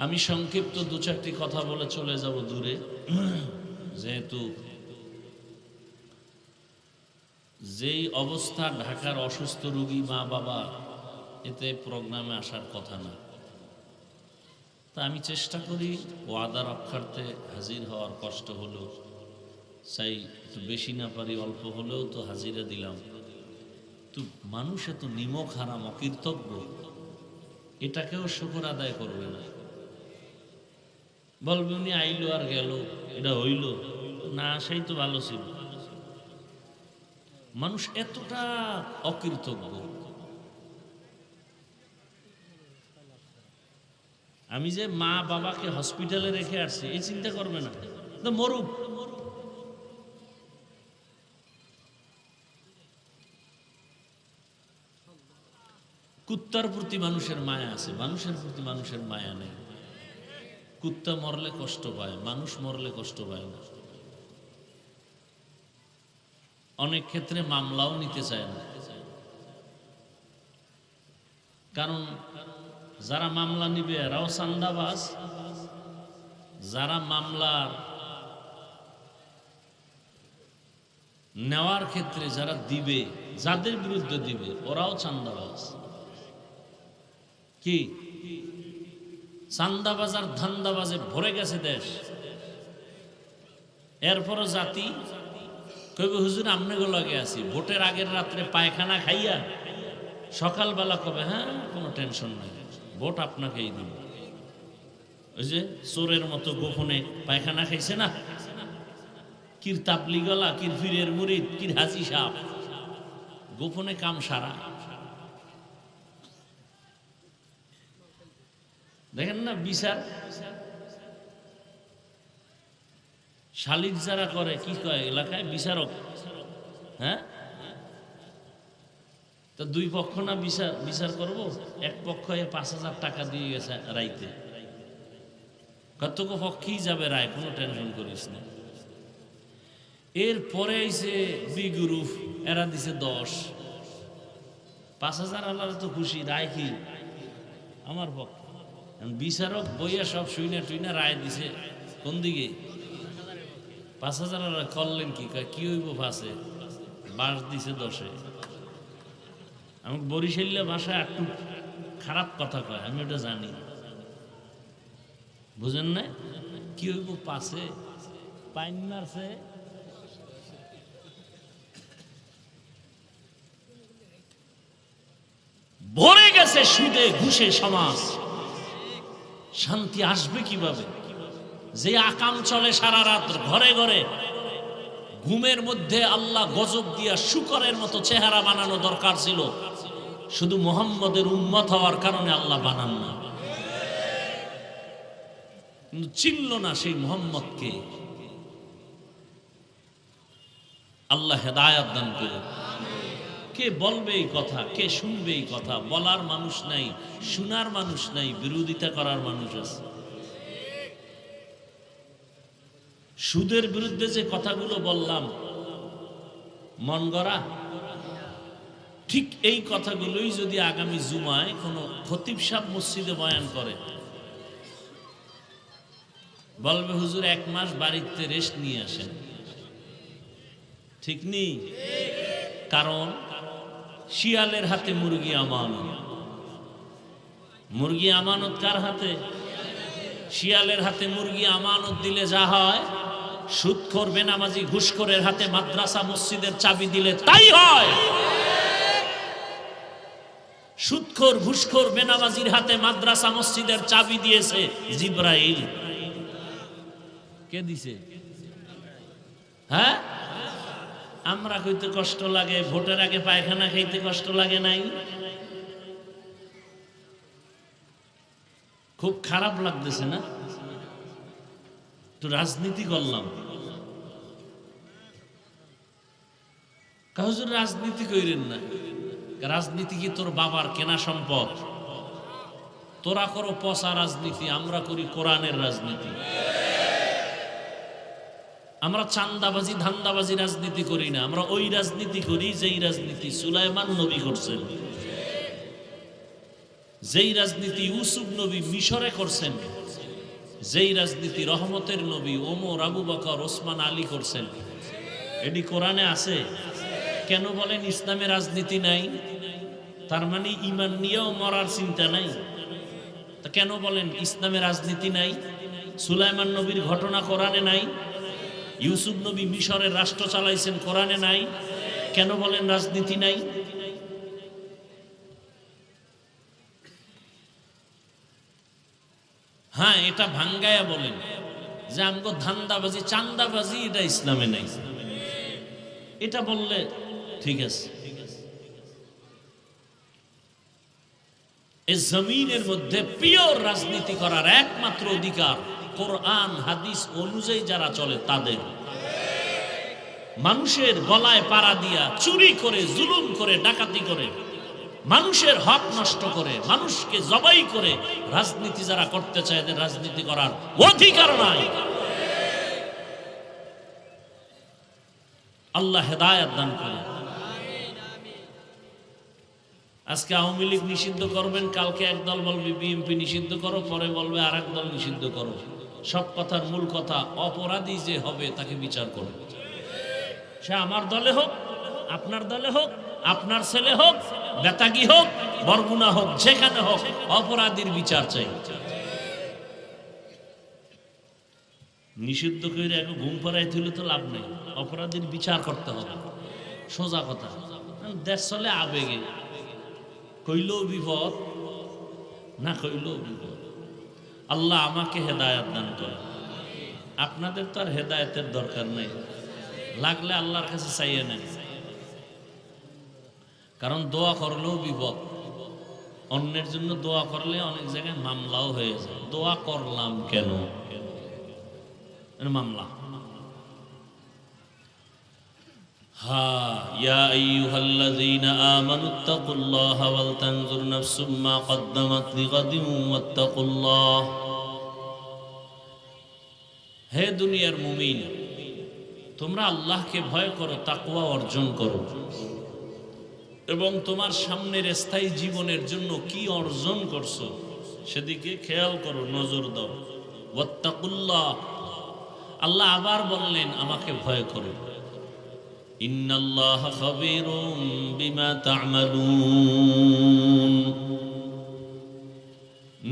আমি সংক্ষিপ্ত দু চারটি কথা বলে চলে যাব দূরে, যেহেতু যেই অবস্থা ঢাকার অসুস্থ রোগী মা বাবা, এতে প্রোগ্রামে আসার কথা না। তা আমি চেষ্টা করি ওয়াদা রক্ষার্থে হাজির হওয়ার, কষ্ট হলেও চাই একটু বেশি না পারি অল্প হলেও তো হাজিরা দিলাম। তো মানুষ এত নিমক হারাম অকৃতজ্ঞ, এটাকেও শুকর আদায় করবে না, বলবে উনি আইলো আর গেল, এটা হইল না, আসাই তো ভালো ছিল। মানুষ এতটা অকৃতজ্ঞ। আমি যে মা বাবাকে হসপিটালে রেখে আসছি এই চিন্তা করবে না, মরুক। কুত্তার প্রতি মানুষের মায়া আছে, মানুষের প্রতি মানুষের মায়া নেই। কুত্তা মরলে কষ্ট পায়, মানুষ মরলে কষ্ট পায় না। অনেক ক্ষেত্রে মামলাও নিতে চায় না, কারণ যারা মামলা নিবে এরাও চান্দাবাজ, যারা মামলা নেওয়ার ক্ষেত্রে যারা দিবে, যাদের বিরুদ্ধে দিবে ওরাও চান্দাবাজ। কি চান্দাবাজ আর ধান্দাবাজে ভরে গেছে দেশ। এরপরও জাতি কইবে হুজুর আমনেগো লগে আছি, ভোটের আগের রাত্রে পায়খানা খাইয়া সকালবেলা কবে হ্যাঁ কোনো টেনশন নাই, ভোট আপনাকেই দিব। ওই যে চোরের মতো গোপনে পায়খানা খাইছে না, কির তাবলি গলা, কির ফিরের মুরিদ, কির হাজি সাপ, গোপনে কাম সারা। দেখেন না বিচার শালিক যারা করে, কি কয় এলাকায় বিচারক, হ্যাঁ? তো দুই পক্ষ না বিচার করব, এক পক্ষ ৫,০০০ টাকা দিয়ে গেছে রাইতে, কত পক্ষেই যাবে রায়, কোনো টেনশন করিস না। এরপরে এসে বিগুরুফ, এরা দিছে ১০, ৫,০০০ আল্লাহ তো খুশি, রায় কি আমার পক্ষ। বিচারক বইয়া সব শুইনা টুইনা রায় দিছে কোন দিকে, ৫,০০০ করলেন কি, কি হইব ফাঁসে, বাস দিছে ১০-এ। আমি বরিশাল্লা ভাষায় একটু খারাপ কথা কয়, আমি ওটা জানি, বুঝেন না? কি হইব পাশে, পাইন মারছে, ভরে গেছে সুদে ঘুষে সমাজ, শান্তি আসবে কিভাবে? যে আকাম চলে সারা রাত ঘরে ঘরে, ঘুমের মধ্যে আল্লাহ গজব দিয়া শুকরের মতো চেহারা বানানো দরকার ছিল, শুধু মুহাম্মদের উম্মত হওয়ার কারণে আল্লাহ বানান না, কিন্তু চিনল না সেই মুহাম্মদকে। আল্লাহ হেদায়াত দান করে। কে বলবে এই কথা, কে শুনবে এই কথা? বলার মানুষ নাই, শোনার মানুষ নাই, বিরোধিতা করার মানুষ আছে। সুদের বিরুদ্ধে যে কথাগুলো বললাম মন গড়া, ঠিক এই কথাগুলোই যদি আগামী জুমায় কোনো খতিব সাহেব মসজিদে বয়ান করে, বলবে হুজুর ১ মাস বাড়িতে রেস্ট নিয়ে আসেন, ঠিক নেই? কারণ শিয়ালের হাতে মুরগি আমানত। মুরগি আমানত কার হাতে? শিয়ালের হাতে মুরগি আমানত দিলে যা হয়, সুদখোর বেনামাজি ঘুষখোরের হাতে মাদ্রাসা মসজিদের চাবি দিলে তাই হয়। সুদখোর ঘুষখোর বেনামাজির হাতে মাদ্রাসা মসজিদের চাবি দিয়েছে জিবরাইল। কে দিছে? হ্যাঁ, আমরা কইতে কষ্ট লাগে, ভোটের আগে পায়খানা খাইতে কষ্ট লাগে নাই? খুব খারাপ লাগতেছে না? একটু রাজনীতি করলাম, হুজুর রাজনীতি কইরেন না। রাজনীতি কি তোর বাবার কেনা সম্পদ? তোরা করো পচা রাজনীতি, আমরা করি কোরআনের রাজনীতি। আমরা চান্দাবাজি ধান্দাবাজি রাজনীতি করি না, আমরা ওই রাজনীতি করি যেই রাজনীতি সুলাইমান নবী করছেন। যেই রাজনীতি ইউসুফ নবী মিশরে করছেন, যেই রাজনীতি রহমতের নবী ওমর, আবু বকর, ওসমান, আলী করছেন, এটি কোরআনে আছে। কেন বলেন ইসলামে রাজনীতি নাই? তার মানে ঈমান নিয়েও মরার চিন্তা নাই। তা কেন বলেন ইসলামে রাজনীতি নাই? সুলাইমান নবীর ঘটনা কোরআনে নাই? ইউসুফ নবী মিশরের রাষ্ট্র চালাইছেন, কোরআনে নাই? কেন বলেন রাজনীতি নাই? হ্যাঁ, এটা ভাঙ্গায়া বলেন যে আমগো ধান্দাবাজি, চান্দাবাজি, এটা ইসলামে নাই। এটা বললে ঠিক আছে। এই জমিনের মধ্যে পিওর রাজনীতি করার একমাত্র অধিকার কোরআন হাদিস অনুযায়ী যারা চলে তাদের। মানুষের গলায় পাড়া দিয়া, চুরি করে, জুলুম করে, ডাকাতি করে, মানুষের হক নষ্ট করে, মানুষকে জবাই করে রাজনীতি যারা করতে চায় এদের রাজনীতি করার অধিকার নাই। আল্লাহ হেদায়েত দান করেন। আজকে আওয়ামী লীগ নিষিদ্ধ করবেন, কালকে একদল বলবে বিএনপি নিষিদ্ধ করো, পরে বলবে আর একদল নিষিদ্ধ করো। সব কথার মূল কথা, অপরাধী যে হবে তাকে বিচার করো। সে আমার দলে হোক, আপনার দলে হোক, আপনার ছেলে হোক, বেতাগি হোক, বরগুনা হোক, যেখানে হোক, অপরাধীর বিচার চাই। নিষিদ্ধ করে এখন ঘুম পাড়াই তুলে তো লাভ নেই, অপরাধীর বিচার করতে হবে। সোজা কথা। দেশ চলে আবেগে, কইলেও বিপদ, না কইলেও বিপদ। আল্লাহ আমাকে হেদায়েত দান করে। আপনাদের তো আর হেদায়েতের দরকার নেই, লাগলে আল্লাহর কাছে চাইয়ে নেন। কারণ দোয়া করলেও বিপদ। অন্যের জন্য দোয়া করলে অনেক জায়গায় মামলাও হয়ে যায়। দোয়া করলাম কেন? মামলা। ইয়া আইয়ুহাল্লাযীনা আমানুত্তাকুল্লাহা ওয়াল তানজুর নাফসুম মা কদ্দামাত লিগাদিন ওয়াত্তাকুল্লাহ। হে দুনিয়ার মুমিন, তোমরা আল্লাহকে ভয় করো, তাকওয়া অর্জন করো, এবং তোমার সামনের স্থায়ী জীবনের জন্য কি অর্জন করছো সেদিকে খেয়াল করো, নজর দাও। ওয়াত্তাকুল্লাহ। আল্লাহ আবার বললেন আমাকে ভয় করো। ইন্নাল্লাহা খাবীরুম বিমা তা'মালুন।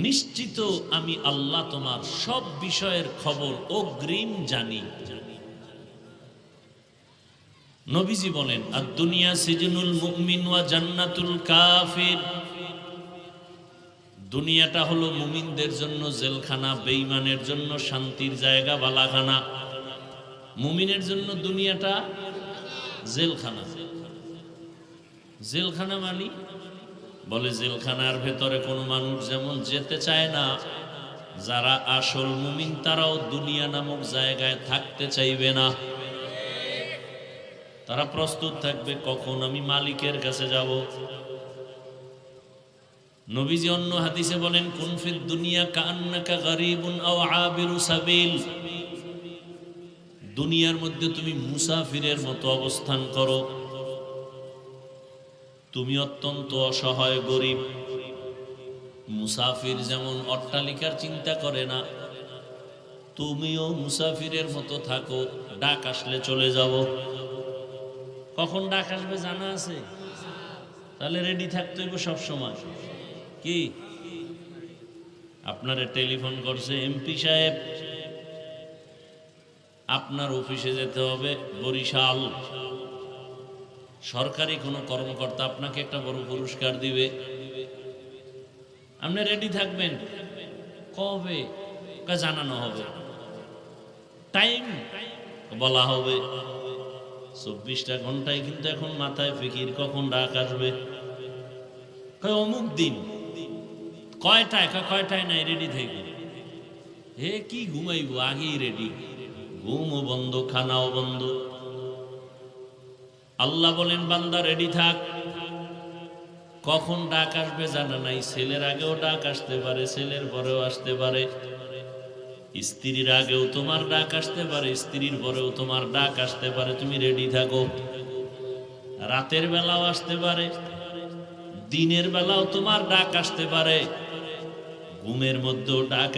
নিশ্চিত আমি আল্লাহ তোমার সব বিষয়ের খবর অগ্রিম জানি। নবীজি বলেন আদ-দুনিয়া সিজনুল মুমিন ওয়া জান্নাতুল কাফির। দুনিয়াটা হলো মুমিনদের জন্য জেলখানা, বেঈমানের জন্য শান্তির জায়গা, বালাখানা। মুমিনের জন্য দুনিয়াটা জেলখানা। জেলখানা মানে বলে জেলখানার ভেতরে কোনো মানুষ যেমন যেতে চায় না, যারা আসল মুমিন তারাও দুনিয়া নামক জায়গায় থাকতে চাইবে না। তারা প্রস্তুত থাকবে কখন আমি মালিকের কাছে যাব। নবীজি অন্য হাদিসে বলেন কুন ফিদ দুনিয়া কাআন্নাকা গারীবুন আও আবিরু সাবিল। দুনিয়ার মধ্যে তুমি মুসাফিরের মতো অবস্থান করো। তুমি অত্যন্ত অসহায়, গরিব। মুসাফির যেমন অট্টালিকার চিন্তা করে না, তুমিও মুসাফিরের মতো থাকো। ডাক আসলে চলে যাব। কখন ডাক আসবে জানা আছে? তাহলে রেডি থাকতে হইব সব সময়। কি আপনারে টেলিফোন করছে এমপি সাহেব, আপনার অফিসে যেতে হবে বরিশাল, সরকারি কোনো কর্মকর্তা আপনাকে একটা বড় পুরস্কার দিবে, আপনি রেডি থাকবেন। কবে জানানো হবে, টাইম বলা হবে। 24টা ঘন্টায় কিন্তু এখন মাথায় ফিকির কখন ডাক আসবে। অমুক দিন কয়টায়, কয়টায় নাই, রেডি থাকবে। হে কি ঘুমাইব, আগেই রেডি। ঘুমও বন্ধ, খানাও বন্ধ। আল্লাহ বলেন বান্দা রেডি থাক। কখন ডাক আসবে জানা নাই। ছেলের আগেও ডাক আসতে পারে, ছেলের পরেও আসতে পারে। স্ত্রীর আগেও তোমার ডাক আসতে পারে, স্ত্রীর পরেও তোমার ডাক আসতে পারে। তুমি রেডি থাকো। রাতের বেলাও আসতে পারে, দিনের বেলাও তোমার ডাক আসতে পারে, ঘুমের মধ্যেও ডাক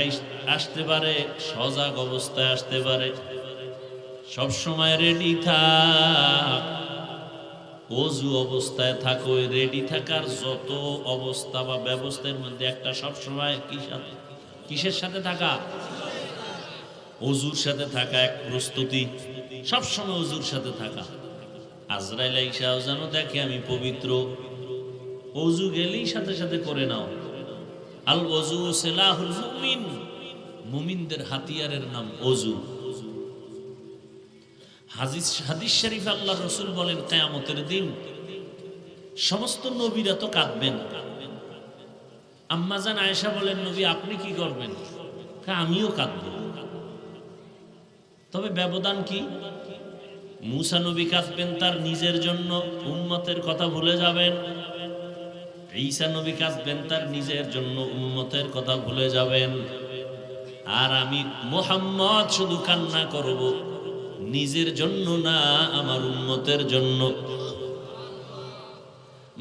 আসতে পারে, সজাগ অবস্থায় আসতে পারে। সব সময় রেডি থাক, ওযু অবস্থায় থাকো। রেডি থাকার যত অবস্থা বা ব্যবস্থার মধ্যে একটা সব সময় কিসের সাথে থাকা? ওযুর সাথে থাকা, এক প্রস্তুতি, সব সময় ওযুর সাথে থাকা। আজরাইল আইসাও যেন দেখে আমি পবিত্র, ওযু গেলেই সাথে সাথে করে নাও। আল ওযু সিলাহুল মুমিন, মুমিনদের হাতিয়ারের নাম ওযু। হাদিস শরীফ আল্লাহর রাসূল বলেন, কিয়ামতের দিন সমস্ত নবীরা তো কাঁদবেন। আম্মা জান আয়েশা বলেন, নবী আপনি কি করবেন? আমিও কাঁদব। তবে ব্যবধান কি? মুসা নবী কাঁদবেন তার নিজের জন্য, উম্মতের কথা ভুলে যাবেন। ঈসা নবী কাঁদবেন তার নিজের জন্য, উম্মতের কথা ভুলে যাবেন। আর আমি মুহাম্মদ শুধু কান্না করব, নিজের জন্য না, আমার উম্মতের জন্য।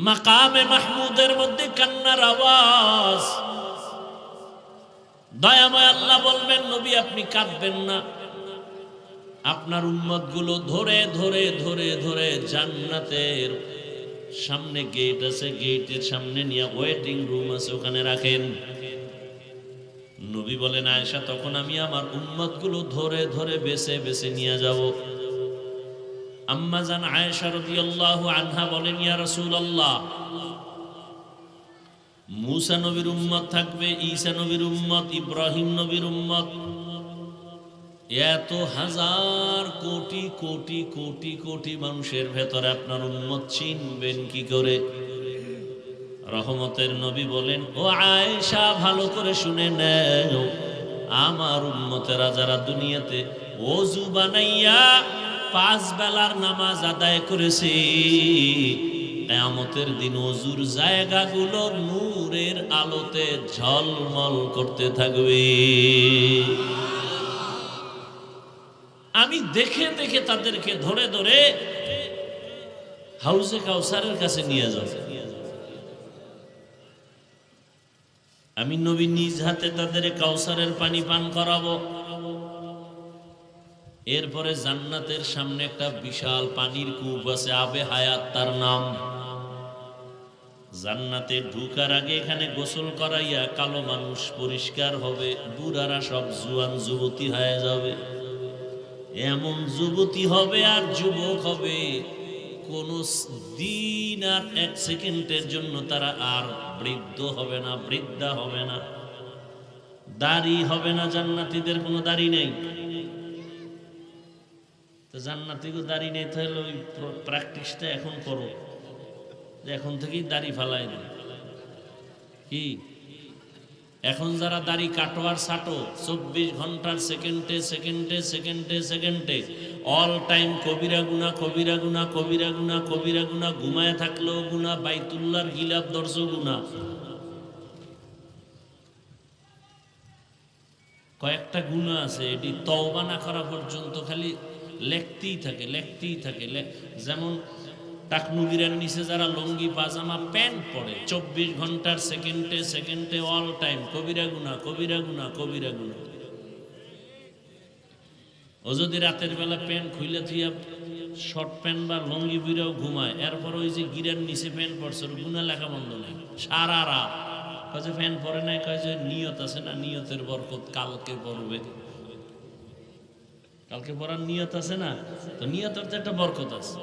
মাকামে মাহমুদের মধ্যে কান্নার আওয়াজ। দয়াময় আল্লাহ বলবেন, নবী আপনি কাঁদবেন না, আপনার উম্মত গুলো ধরে ধরে ধরে ধরে জান্নাতের সামনে গেট আছে, গেটের সামনে নিয়ে ওয়েটিং রুম আছে, ওখানে রাখেন। নবী বলেন, আয়েশা তখন আমি আমার উম্মত গুলো ধরে ধরে বেছে বেছে নিয়ে যাব। আম্মা জান আয়েশা রাদিয়াল্লাহু আনহা বলেন, ইয়া রাসূলুল্লাহ, মুসা নবীর উম্মত থাকবে, ঈসা নবীর উম্মত, ইব্রাহিম নবীর উম্মত, এত হাজার কোটি কোটি কোটি কোটি মানুষের ভেতরে আপনার উম্মত চিনবেন কি করে? রহমতের নবী বলেন, ও আয়েশা ভালো করে শুনে নাও, আমার উম্মতেরা যারা দুনিয়াতে ওযু বানাইয়া 5 বেলার নামাজ আদায় করেছে, কিয়ামতের দিন ওযুর জায়গাগুলো নূরের আলোতে ঝলমল করতে থাকবে। আমি দেখে দেখে তাদেরকে ধরে ধরে হাউজে কাউসারের কাছে নিয়ে যাব। আমি নবী নিজ হাতে তাদের কাউসারের পানি পান করাবো। এরপরে জান্নাতের সামনে একটা বিশাল পানির কূপ আছে, আবে হায়াত তার নাম। জান্নাতে ঢুকার আগে এখানে গোসল করাইয়া কালো মানুষ পরিষ্কার হবে, বুড়ারা সব জুয়ান যুবতী হয়ে যাবে। এমন যুবতী হবে আর যুবক হবে, কোন দিন আর 1 সেকেন্ডের জন্য তারা আর বৃদ্ধ হবে না, বৃদ্ধা হবে না। দাড়ি হবে না, জান্নাতীদের কোনো দাড়ি নেই। তো জান্নাতীদের দাড়ি নেই, তাহলে ওই প্র্যাকটিসটা এখন করো, যে এখন থেকেই দাড়ি ফালাই দেয়। কি এখন যারা দাড়ি কাটো আর ছাটো, 24 ঘন্টার সেকেন্ডে সেকেন্ডে সেকেন্ডে সেকেন্ডে অল টাইম কবিরা গুনাহ, কবিরা গুনাহ, কবিরা গুনাহ, কবিরা গুনাহ, ঘুমায় থাকলেও গুনাহ, বাইতুল্লাহর গিলাফ দর্শ গুনাহ। কয়েকটা গুনাহ আছে, এটি তওবা না করা পর্যন্ত খালি লেখতেই থাকে, লেখতেই থাকে। যেমন টাকনুগিরের নিচে যারা লুঙ্গি পাজামা প্যান্ট পরে, 24 ঘন্টার সেকেন্ডে সেকেন্ডে অল টাইম কবিরা গুনাহ, কবিরা গুনাহ, কবিরা গুনাহ। ও যদি রাতের বেলা প্যান্ট খুলে থুইয়া শর্ট প্যান্ট বা লুঙ্গি বিরাও ঘুমায়, এরপর ওই যে গিরের নিচে প্যান্ট পরছে, গুনাহ লেখা বন্ধ নেই সারা রাত। কাজে প্যান্ট পরে নাই, কাজে নিয়ত আছে না, নিয়তের বরকত কালকে পড়বে, কালকে পড়ার নিয়ত আছে না, তো নিয়তের তো একটা বরকত আছে।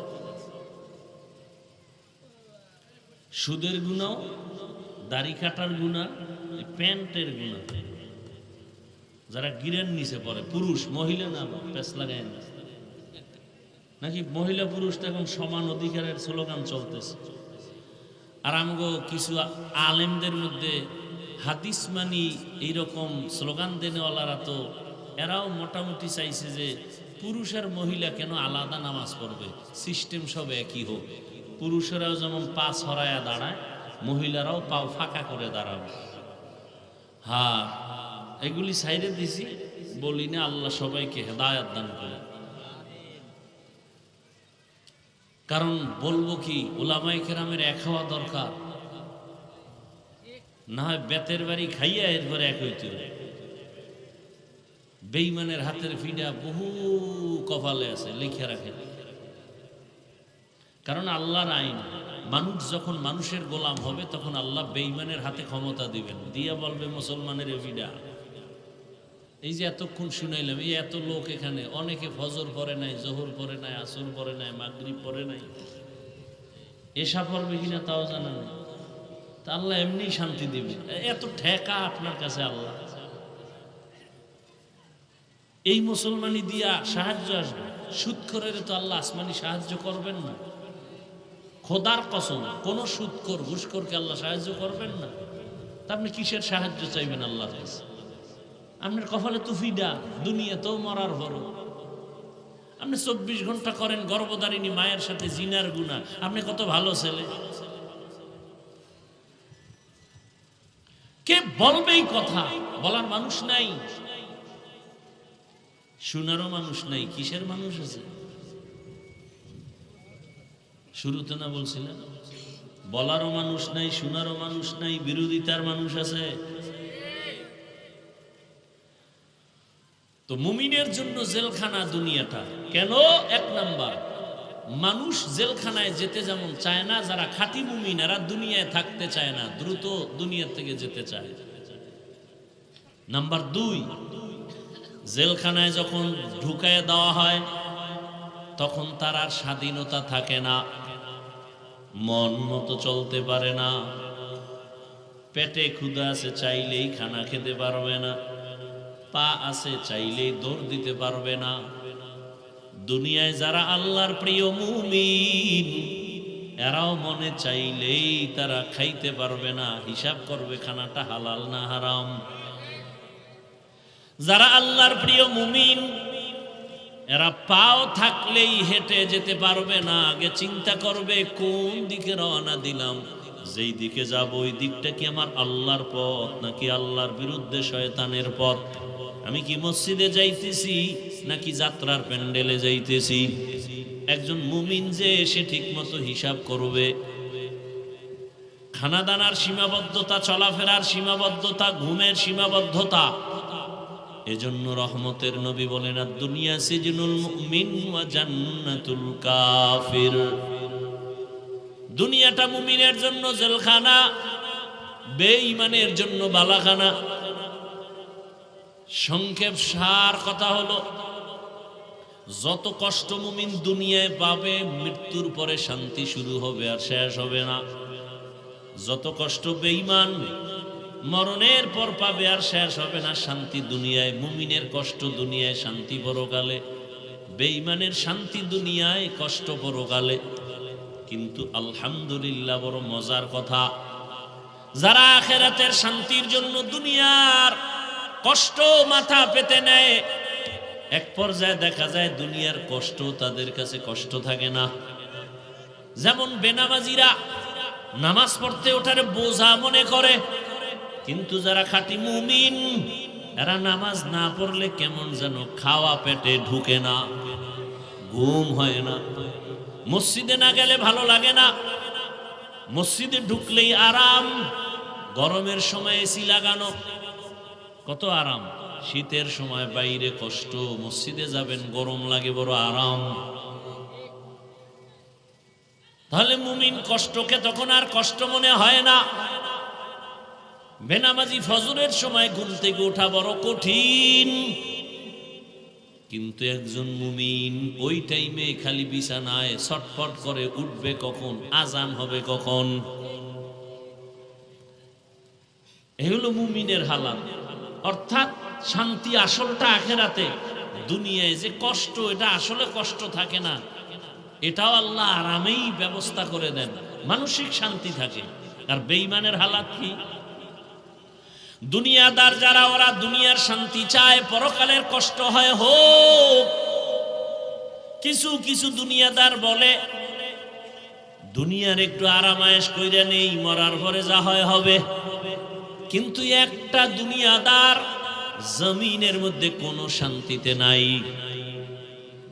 সুদের গুনাহ, দাড়ি কাটার গুনাহ, প্যান্টের গুনাহ। যারা গিরের নিচে পড়ে, পুরুষ মহিলা না, পেছ লাগায় না নাকি, মহিলা পুরুষ তো এখন সমান অধিকারের স্লোগান চলতেছে। আর আমগো কিছু আলেমদের মধ্যে হাদিস মানি এইরকম স্লোগান দেনেওয়ালারা, তো এরাও মোটামুটি চাইছে যে পুরুষ আর মহিলা কেন আলাদা নামাজ পড়বে, সিস্টেম সব একই হোক। পুরুষেরাও যেমন পা ছড়ায়া দাঁড়ায়, মহিলারাও পাও ফাঁকা করে দাঁড়াবে। হ্যাঁ, এগুলি সাইডে দিছি, বলি না আল্লাহ সবাইকে হেদায়েত দান করে। কারণ বলবো কি, উলামায়ে কেরামের এক হওয়া দরকার। না হয় বেতের বাড়ি খাইয়া এরপরে এক হইতে। বেঈমানের হাতের ফিডা বহু কপালে আছে, লিখে রাখেন। কারণ আল্লাহর আইন, মানুষ যখন মানুষের গোলাম হবে তখন আল্লাহ বেঈমানের হাতে ক্ষমতা দিবেন, দিয়া বলবে মুসলমানের ফিডা। এই যে এতক্ষণ শুনাইলাম, এই এত লোক এখানে, অনেকে ফজর পড়ে নাই, জোহর পড়ে নাই, আসর পড়ে নাই, মাগরিব পড়ে নাই, এশা পড়বে কিনা তাও জানা নেই। তা আল্লাহ এমনি শান্তি দিবে, এত ঠেকা আপনার কাছে আল্লাহ। এই মুসলমানি দিয়া সাহায্য আসবে, সুদখোরের তো আল্লাহ আসমানি সাহায্য করবেন না। খোদার কসম, কোন সুদখোর ঘুষখোরকে আল্লাহ সাহায্য করবেন না। তা আপনি কিসের সাহায্য চাইবেন আল্লাহর কাছে? আপনার কপালে তো ফিডা, দুনিয়াতেও মরার বড়। আপনি 24 ঘন্টা করেন গর্ভধারিণী মায়ের সাথে জিনার গুনাহ, আপনি কত ভালো ছেলে। কে বলবে এই কথা? বলার মানুষ নাই, শোনারও মানুষ নাই। কিসের মানুষ আছে? শুরুতে না বলছিলেন, বলারও মানুষ নাই, শোনারও মানুষ নাই, বিরোধিতার মানুষ আছে। তো মুমিনের জন্য জেলখানা দুনিয়াটা কেন? এক নাম্বার, মানুষ জেলখানায় যেতে যেমন চায় না, যারা খাঁটি মুমিন এরা দুনিয়ায় থাকতে চায় না, দ্রুত দুনিয়া থেকে যেতে চায়। নাম্বার 2, জেলখানায় যখন ঢুকায় দেওয়া হয় তখন তার আর স্বাধীনতা থাকে না, মন মতো চলতে পারে না, পেটে ক্ষুধা আছে চাইলেই খানা খেতে পারবে না, পা আছে চাইলেই দৌড় দিতে পারবে না। দুনিয়ায় যারা আল্লাহর প্রিয় মুমিন এরাও মনে চাইলেই তারা খাইতে পারবে না, হিসাব করবে খানাটা হালাল না হারাম। যারা আল্লাহর প্রিয় মুমিন এরা পাও থাকলেই হেঁটে যেতে পারবে না, আগে চিন্তা করবে কোন দিকে রওনা দিলাম, যেই দিকে যাব ওই দিকটা কি আমার আল্লাহর পথ নাকি আল্লাহর বিরুদ্ধে শয়তানের পথ? আমি কি মসজিদে যাইতেছি নাকি যাত্রার প্যান্ডেলে যাইতেছি? একজন মুমিন যে সে ঠিক মতো হিসাব করবে। খানাদানার সীমাবদ্ধতা, চলাফেরার সীমাবদ্ধতা, ঘুমের সীমাবদ্ধতা। এজন্য রহমতের নবী বলেন, দুনিয়া সিজনুল মুমিন ওয়া জান্নাতুল কাফির। দুনিয়াটা মুমিনের জন্য জেলখানা, বেঈমানের জন্য বালাখানা। সংক্ষেপ সার কথা হলো, যত কষ্ট মুমিন দুনিয়ায় পাবে মৃত্যুর পরে শান্তি শুরু হবে আর শেষ হবে না। যত কষ্ট বেঈমান মরণের পর পাবে আর শেষ হবে না শান্তি দুনিয়ায়। মুমিনের কষ্ট দুনিয়ায়, শান্তি পরকালে। বেঈমানের শান্তি দুনিয়ায়, কষ্ট পরকালে। কিন্তু আলহামদুলিল্লাহ, বড় মজার কথা, যারা আখিরাতের শান্তির জন্য দুনিয়ার কষ্ট মাথা পেতে নেয়, এক পর্যায়ে দেখা যায় দুনিয়ার কষ্ট তাদের কাছে কষ্ট থাকে না। যেমন বেনামাজিরা নামাজ পড়তে ওঠারে বোঝা মনে করে, কিন্তু যারা খাঁটি মুমিন এরা নামাজ না পড়লে কেমন যেন খাওয়া পেটে ঢুকে না, ঘুম হয় না। মসজিদে না গেলে ভালো লাগে না, মসজিদে ঢুকলেই আরাম। গরমের সময় এসি লাগানো, কত আরাম। শীতের সময় বাইরে কষ্ট, মসজিদে যাবেন গরম লাগে, বড় আরাম। তাহলে মুমিন কষ্টকে তখন আর কষ্ট মনে হয় না। বেনামাজি ফজরের সময় ঘুম থেকে ওঠা বড় কঠিন, কিন্তু একজন মুমিন ওই টাইমে খালি বিছানায় ছটফট করে উঠবে কখন, আজান হবে কখন। এই হলো মুমিনের হালাত। অর্থাৎ শান্তি আসলটা আখিরাতে। দুনিয়ায় যে কষ্ট, এটা আসলে কষ্ট থাকে না, এটাও আল্লাহ আরামেই ব্যবস্থা করে দেন, মানসিক শান্তি থাকে। আর বেঈমানের হালাত কি? দুনিয়াদার যারা, ওরা দুনিয়ার শান্তি চায়, পরকালের কষ্ট হয় হোক। কিছু কিছু দুনিয়াদার বলে দুনিয়ার একটু আরামায়েশ কইরা নেই, মরার পরে যা হয় হবে। কিন্তু একটা দুনিয়াদার জমিনের মধ্যে কোনো শান্তিতে নাই।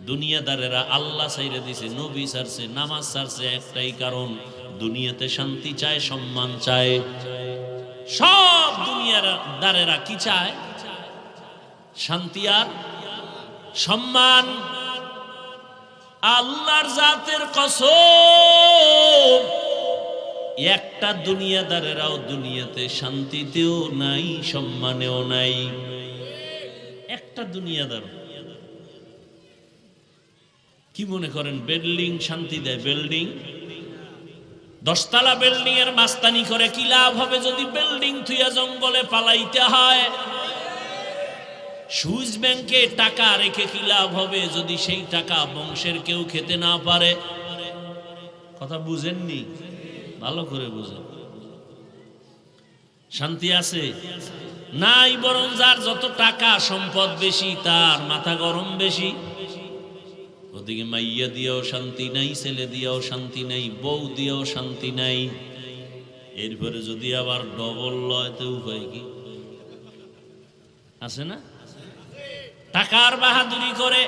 দুনিয়াদারেরা আল্লাহ ছাইরে দিছে, নবী ছাড়ছে, নামাজ ছাড়ছে, একটাই কারণ, দুনিয়াতে শান্তি চায়, সম্মান চায়। সব দুনিয়ার দারেরা কি চায়? শান্তি আর সম্মান। আল্লাহর জাতের কসম, একটা দুনিয়াদারেরাও দুনিয়াতে শান্তিতেও নাই, সম্মানেও নাই। একটা দুনিয়াদার কি মনে করেন বিল্ডিং শান্তি দেয়? বিল্ডিং 10 তলা বিল্ডিং এর মাস্তানি করে কি লাভ হবে যদি বিল্ডিং থুইয়া জঙ্গলে পালাইতে হয়? সুইস ব্যাংকে টাকা রেখে কি লাভ হবে যদি সেই টাকা বংশের কেউ খেতে না পারে? কথা বুঝেননি? ভালো করে বুঝেন। শান্তি আছে নাই, বরং যার যত টাকা সম্পদ বেশি তার মাথা গরম বেশি। ওদিকে মাইয়া দিয়েও শান্তি নাই, ছেলে দিয়েও শান্তি নাই, বউ দিয়েও শান্তি নাই। এরপরে যদি আবার ডবল লয় তো উপায় কি আছে না? টাকার বাহাদুরি করে।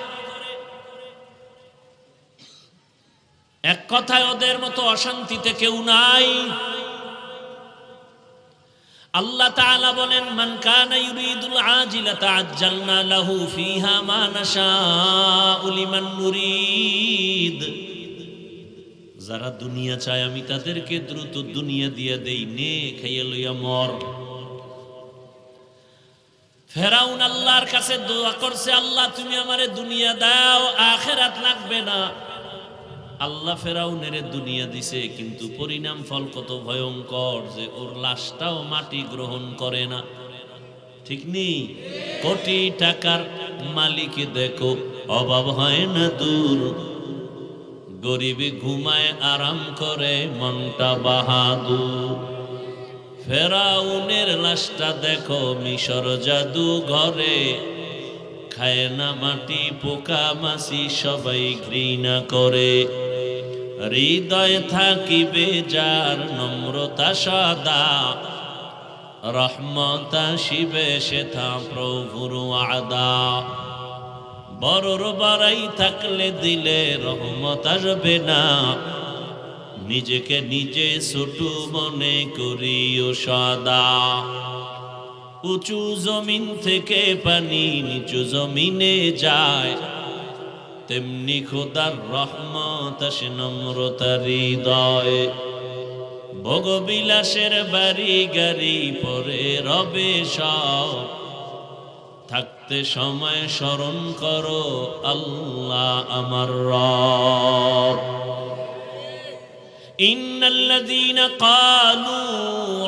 এক কথায় ওদের মতো অশান্তিতে কেউ নাই। আল্লাহ তাআলা বলেন, মান কানা ইউরিদুল আজিলাতা আজ্জালনা লাহু ফিহা মা নাশাউ লিমান নুরিদ। যারা দুনিয়া চায় আমি তাদেরকে দ্রুত দুনিয়া দিয়ে দেই, নে খাইয়া লইয়া মর। ফেরাউন আল্লাহর কাছে দোয়া করছে, আল্লাহ তুমি আমারে দুনিয়া দাও, আখিরাত লাগবে না। আল্লাহ ফেরাউনের দুনিয়া দিছে, কিন্তু পরিণাম ফল কত ভয়ঙ্কর যে ওর লাশটাও মাটি গ্রহণ করে না। ঠিক নেই? কোটি টাকার মালিক দেখো অভাব হয় না দূর, গরিবে ঘুমায় আরাম করে মনটা বাহাদুর। ফেরাউনের লাশটা দেখো মিশর জাদু ঘরে, খায় না মাটি পোকা মাছি সবাই ঘৃণা করে। হৃদয় থাকিবে যার নম্রতা সদা, রহমত আসিবে সেথা প্রভুর ওয়াদা। বড়র বাড়াই থাকলে দিলে রহমত আসবে না, নিজেকে নিজে ছোট মনে করিও সদা। উঁচু জমিন থেকে পানি নিচু জমিনে যায়, তেমনি খোদার রহমত আসে নম্রতার হৃদয়ে। ভোগবিলাসের বাড়ি গাড়ি পরে রবে সব, থাকতে সময় স্মরণ করো আল্লাহ আমার রব। ইন্নাল্লাযীনা ক্বালু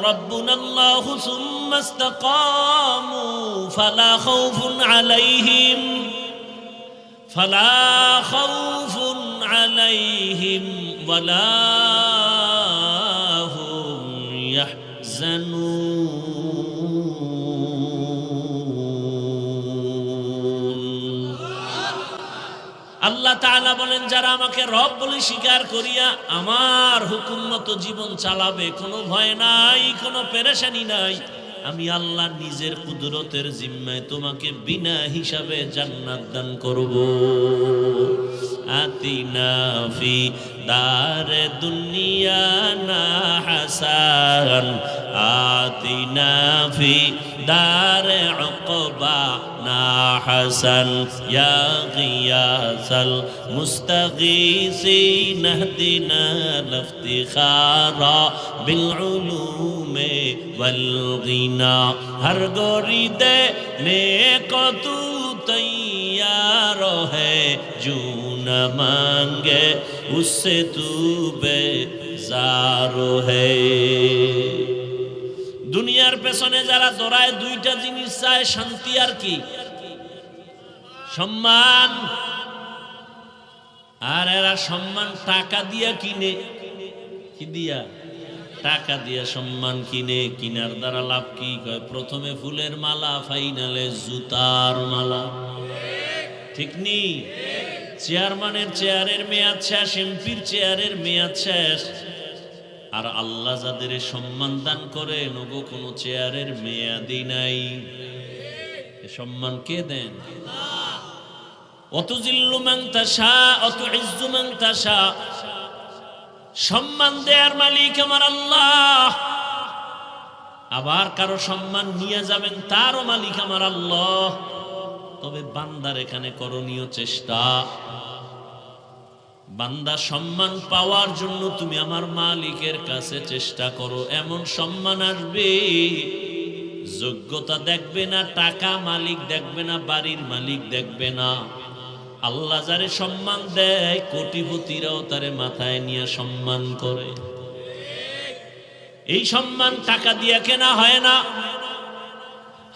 রাব্বুনাল্লাহু সুম্মা ইসতাকামু ফালা খাউফুন আলাইহিম ওয়ালা হুম ইয়াহজানুন। আল্লাহ তাআলা বলেন, যারা আমাকে রব বলে স্বীকার করিয়া আমার হুকুম মতো জীবন চালাবে, কোনো ভয় নাই, কোনো পেরেশানি নাই, আমি আল্লাহ নিজের কুদরতের জিম্মায় তোমাকে বিনা হিসাবে জান্নাত দান করব। আতিনা ফি দারে দুনিয়া না হাসান, আতিনা ফি দারে উকবা না হাসান, ইয়া গিয়াসাল মুস্তাগীসিন ইহদিনা লিফতিখারা বিল উলুমে ওয়াল গিনা। हर गोरी देने को तू तैयार है, जो न मांगे उससे तू बेजार है। দুনিয়ার পেছনে যারা দৌড়ায় দুইটা জিনিস চায়, শান্তি আর কি? সম্মান। আর এরা সম্মান টাকা দিয়া কিনে। কি দিয়া? টাকা দিয়া সম্মান কিনে। কিনার দ্বারা লাভ কি? কয় প্রথমে ফুলের মালা, ফাইনালে জুতার মালা। ঠিক নি? চেয়ারম্যানের চেয়ারের মেয়াদ শেষ, এমপির চেয়ারের মেয়াদ শেষ। আর আল্লাহ যাদের সম্মান দান করে, নগো কোনো চেয়ারের মেয়াদই নাই। সম্মান কে দেন? অতুজিল্লু মান তাশা অতুইজ্জু মান তাশা। সম্মান দেয়ার মালিক আমার আল্লাহ। আবার কারো সম্মান নিয়ে যাবেন, তারও মালিক আমার আল্লাহ। তবে বান্দার এখানে করণীয় চেষ্টা, বান্দা সম্মান পাওয়ার জন্য তুমি আমার মালিকের কাছে চেষ্টা করো। এমন সম্মান আসবে, যোগ্যতা দেখবে না, টাকা মালিক দেখবে না, বাড়ির মালিক দেখবে না। আল্লাহ যারে সম্মান দেয়, কোটিপতিরাও তারে মাথায় নিয়ে সম্মান করে। এই সম্মান টাকা দিয়ে কেনা হয় না।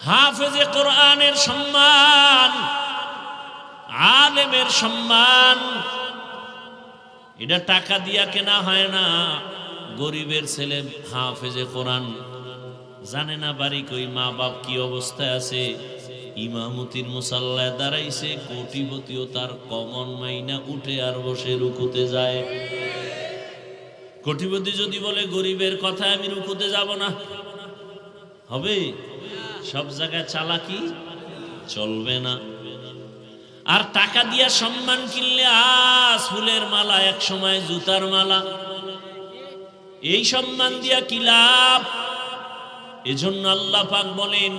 হাফেজে কোরআনের সম্মান, আলেমের সম্মান, এটা টাকা দিয়া কেনা হয় না। গরিবের ছেলে হাফেজে কোরআন, জানে না বাড়ি কই, মা বাপ কি অবস্থায় আছে, ইমামতির মুসাল্লায় দাঁড়াইছে, কোটিপতিও তার কমন মাইনা উঠে আর বসে রুকুতে যায়। কোটিপতি যদি বলে গরিবের কথা আমি রুকুতে যাব না, হবে? সব জায়গায় চালাকি চলবে না। আর টাকা দিয়া সম্মান কিনলে আজ ফুলের মালা, এক সময় জুতার মালা। এই সম্মান দিয়া কি লাভ? এজন্য আল্লাহ পাক বলেন,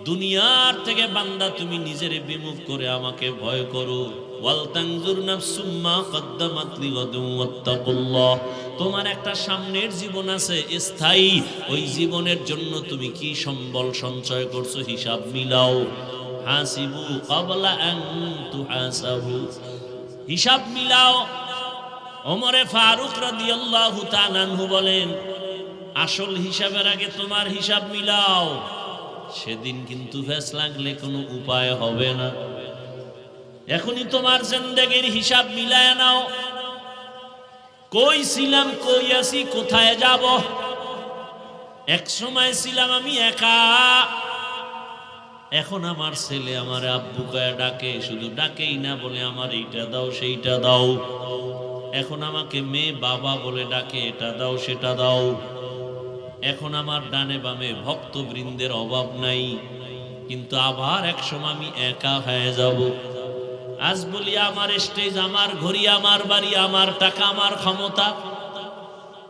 দুনিয়ার থেকে বান্দা তুমি নিজের বিমুখ করে আমাকে ভয় করো। ওয়াল তানজুর নাফসুম মা কদ্দামাত লিগাদুন ওয়াত্তাকুল্লাহ। তোমার একটা সামনের জীবন আছে স্থায়ী, ওই জীবনের জন্য তুমি কি সম্বল সঞ্চয় করছো হিসাব মিলাও। হাসিবু ক্বাবলা আন তুহাসাবু, হিসাব মিলাও। ওমরে ফারুক রাদিয়াল্লাহু তাআলা আনহু বলেন, আসল হিসাবের আগে তোমার হিসাব মিলাও, সেদিন কিন্তু ফেস লাগলে কোনো উপায় হবে না। এখনই তোমার জিন্দেগির হিসাব মিলায় নাও। কই ছিলাম, কই আছি, কোথায় যাব। এক সময় ছিলাম আমি একা, এখন আমার ছেলে আমার আব্বু কয়ে ডাকে, শুধু ডাকেই না, বলে আমার এইটা দাও সেইটা দাও। এখন আমাকে মেয়ে বাবা বলে ডাকে, এটা দাও সেটা দাও। এখন আমার ডানে বামে ভক্তবৃন্দের অভাব নাই, কিন্তু আবার এক সময় আমি একা হয়ে যাব। আজ বলি আমার স্টেজ, আমার ঘড়ি, আমার বাড়ি, আমার টাকা, আমার ক্ষমতা,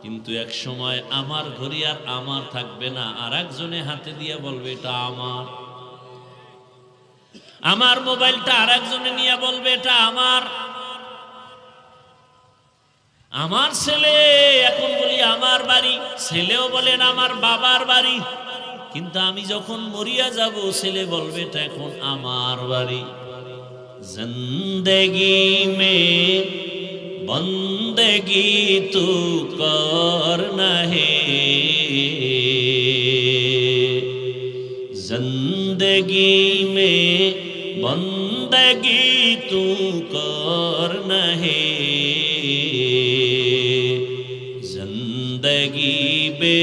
কিন্তু এক সময় আমার ঘড়ি আর আমার থাকবে না, আর একজনে হাতে দিয়ে বলবে এটা আমার। আমার মোবাইলটা আর একজনে নিয়ে বলবে এটা আমার। আমার ছেলে, এখন বলি আমার বাড়ি, ছেলেও বলেন আমার বাবার বাড়ি, কিন্তু আমি যখন মরিয়া যাব ছেলে বলবে এটা এখন আমার বাড়ি। জিন্দেগি মে বন্দেগি তু করনা হে, जिंदगी में बंदगी तू करना है, जिंदगी बे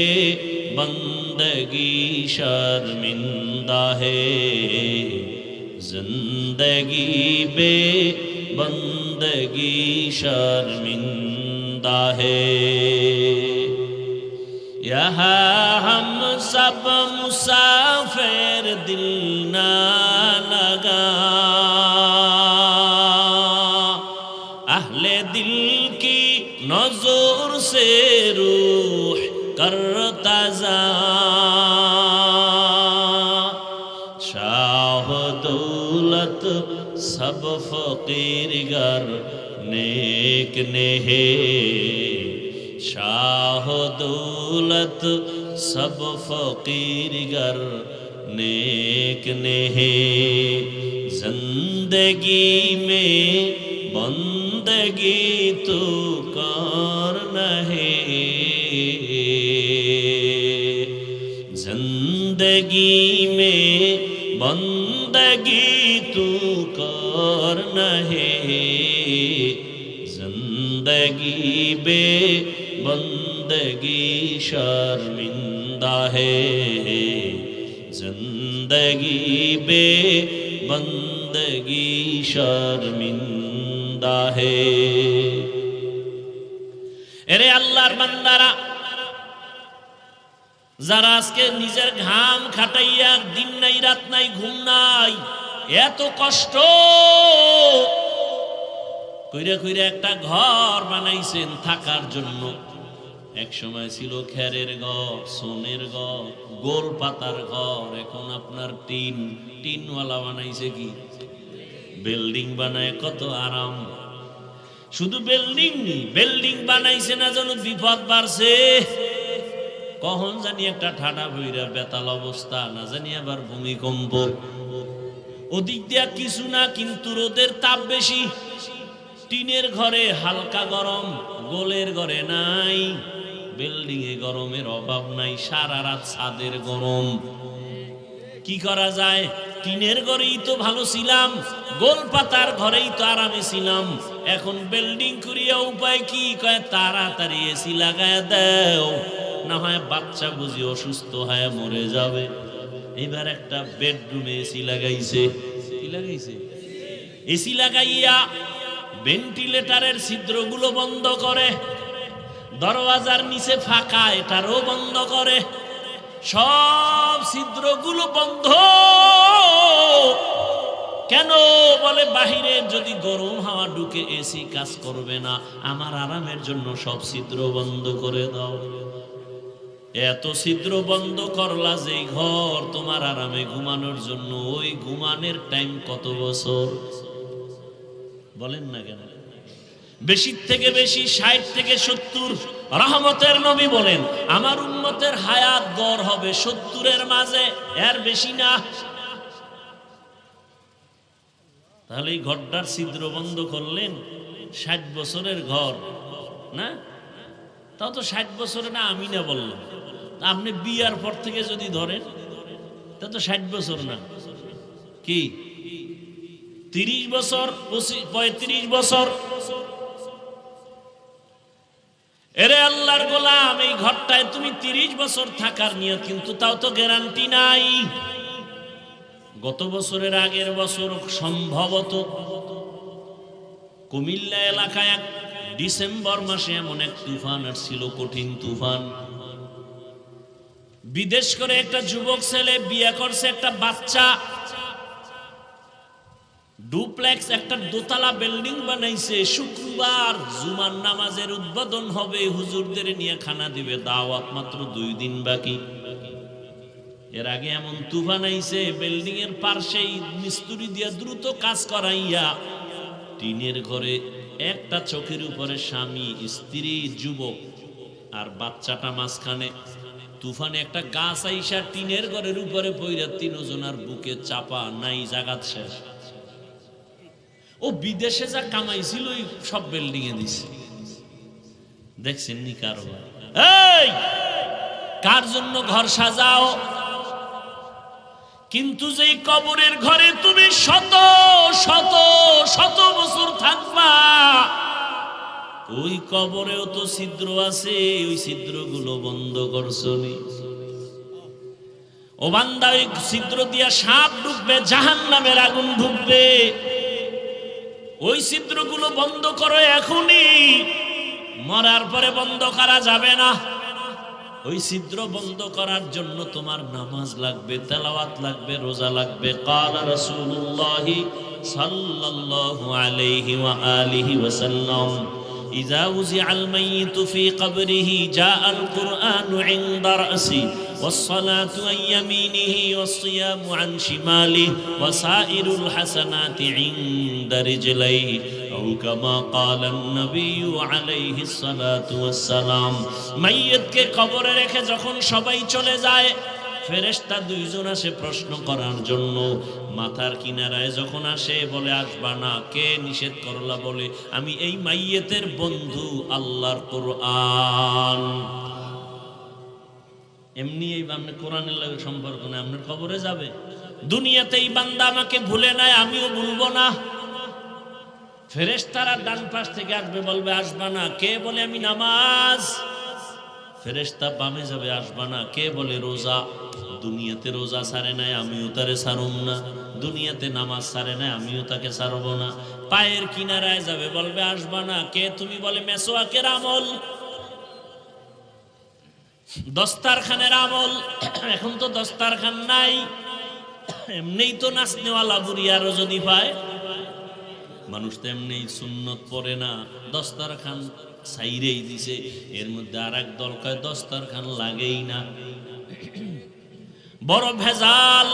बंदगी शर्मिंदा है, जिंदगी बे बंदगी शर्मिंदा है। यहाँ हम सब मुसाफिर, दिल ना लगा, अहले दिल की नजर से रूह करता जा, शाह दौलत सब फकीर गर नेक ने है, शाह दौलत सब फकीर गर नेक ने है, जिंदगी में बंदगी तो करना है, जिंदगी में बंदगी तो करना है, जिंदगी बे बंदगी शर्मिंदा है, जिंदगी बे बंदगी शर्मिंदा है। এরে আল্লাহর বান্দারা, যারা আজকে নিজের ঘাম খাটাইয়া দিন নাই রাত নাই ঘুম নাই এত কষ্ট কইরা কইরা একটা ঘর বানাইছেন থাকার জন্য, এক সময় ছিল খেরের ঘর, সোনের ঘর, গোল পাতার ঘর, এখন আপনার টিনওয়ালা বানাইছে কি বিল্ডিং বানায়, কত আরাম। শুধু বিল্ডিং বানাইছে না, যেন বিপদ বাড়ছে। কখন জানি একটা ঠাডা ভইরা বেতাল অবস্থা, না জানি আবার ভূমিকম্প। ওদিক দিয়া কিছু না, কিন্তু রোদের তাপ বেশি। টিনের ঘরে হালকা গরম, গোলের ঘরে নাই। বিল্ডিং এ গরমের অভাব নাই, সারা রাত ছাদের গরম। কি করা যায়? টিনের ঘরেই তো ভালো ছিলাম, গোল পাতার ঘরেই তো আরামে ছিলাম। এখন বিল্ডিং করিয়া উপায় কি? কয় তাড়াতাড়ি এসি লাগায় দাও, না হয় বাচ্চা বুঝি অসুস্থ হয়ে মরে যাবে। এবার একটা বেডরুমে এসি লাগাইছে। কি লাগাইছে? এসি লাগাইয়া ভেন্টিলেটরের ছিদ্রগুলো বন্ধ করে, দরওয়াজার নিচে ফাঁকা, এটারও বন্ধ করে, সব ছিদ্রগুলো বন্ধ। কেন? বলে বাহিরে যদি গরম হাওয়া ঢুকে এসি কাজ করবে না, আমার আরামের জন্য সব ছিদ্র বন্ধ করে দাও। এত ছিদ্র বন্ধ করলা যে ঘর তোমার আরামে ঘুমানোর জন্য, ওই ঘুমানোর টাইম কত বছর বলেন না কেন? বেশি থেকে বেশি 60 থেকে 70। রহমতের নবী বলেন আমার উম্মতের হায়াত গড় হবে 70-এর মাঝে, এর বেশি না। তাহলে এই ঘরটার ছিদ্র বন্ধ করলেন, 60 বছরের ঘর না? তাও তো 60 বছরে না, আমি না বললাম। আপনি বিয়ার পর থেকে যদি ধরেন তা তো 60 বছর না, কি 30 বছর, 35 বছর। এরে আল্লাহর গোলাম, এই ঘরটায় তুমি 30 বছর থাকার নিয়ত, কিন্তু তাও তো গ্যারান্টি নাই। গত বছরের আগের বছর সম্ভবত কুমিল্লা এলাকায় এক ডিসেম্বর মাসে এমন এক তুফান আসছিল, কঠিন তুফান। বিদেশ করে একটা যুবক ছেলে বিয়ে করছে, একটা বাচ্চা, ডুপ্লেক্স একটা দোতলা বিল্ডিং বানাইছে। শুক্রবার জুমার নামাজের উদ্বোধন হবে, হুজুরদের নিয়ে খানা দিবে, দাওয়াত মাত্র 2 দিন বাকি। এর আগে এমন তুফান আইছে, বিল্ডিং এর পাশেই মিস্ত্রি দিয়া দ্রুত কাজ করাইয়া টিনের ঘরে একটা চোখের উপরে স্বামী, স্ত্রী, যুবক আর বাচ্চাটা মাঝখানে। তুফানে একটা গাছ আইসা টিনের ঘরের উপরে পইরা 3 জনের বুকে চাপা, নাই জাগাত শেষ। ও বিদেশে যা কামাইছিল সব বিল্ডিং এ দিছে। দেখছেন নি কারবার? এই কার জন্য ঘর সাজাও? কিন্তু যেই কবরের ঘরে তুমি শত শত শত বছর থাকবা, ওই কবরেও তো ছিদ্র আছে, ওই ছিদ্রগুলো বন্ধ করছনি। ও বান্দা, ওই ছিদ্র দিয়া সাপ ঢুকবে, জাহান্নামের আগুন ঢুকবে। ওই ছিদ্রগুলো বন্ধ করো এখনই, মরার পরে বন্ধ করা যাবে না। ওই ছিদ্র বন্ধ করার জন্য তোমার নামাজ লাগবে, তেলাওয়াত লাগবে, রোজা লাগবে। ক্বালা রাসূলুল্লাহ সাল্লাল্লাহু আলাইহি ওয়া আলিহি ওয়াসাল্লাম ইযা উযিআল মাইয়িতু ফি কবরিহি জাআল কুরআনু ইনদা রাসি والصلاة عن يمينه والصيام عن شماله وسائر الحسنات عند رجليه أو كما قال النبي عليه الصلاة والسلام। মাইয়িতকে কবরে রেখে যখন সবাই চলে যায়, ফেরেশতা 2 জন আসে প্রশ্ন করার জন্য। মাথার কিনারায় যখন আসে বলে আসবা না। কে নিষেধ করলা? বলে আমি এই মাইয়িতের বন্ধু, আল্লাহর কোরআন। এমনি এই আপনি কোরআনের লাগে সম্পর্ক না, আপনার কবরে যাবে। দুনিয়াতে এই বান্দা আমাকে ভুলে নাই, আমিও ভুলবো না। ফেরেশতারা ডান পাশ থেকে আসবে, বলবে আসবা না। কে বলে আমি নামাজ। ফেরেশতা বামে যাবে, আসবা না। কে বলে রোজা। দুনিয়াতে রোজা ছাড়ে নাই, আমিও তারে ছাড়ব না। দুনিয়াতে নামাজ ছাড়ে নাই, আমিও তাকে ছাড়ব না। পায়ের কিনারায় যাবে, বলবে আসবা না। কে তুমি? বলে মেসওয়াকের আমল, দস্তারখানের আমল। এখন তো দস্তারখান নাই, এমনিই তো নাচনেওয়ালা বুড়ি আরো যদি পায়। মানুষ তেমনি সুন্নত পড়ে না, দস্তারখান সাইরেই দিছে, এর মধ্যে আর এক দল কয় দস্তারখান লাগেই না। বড় ভেজাল।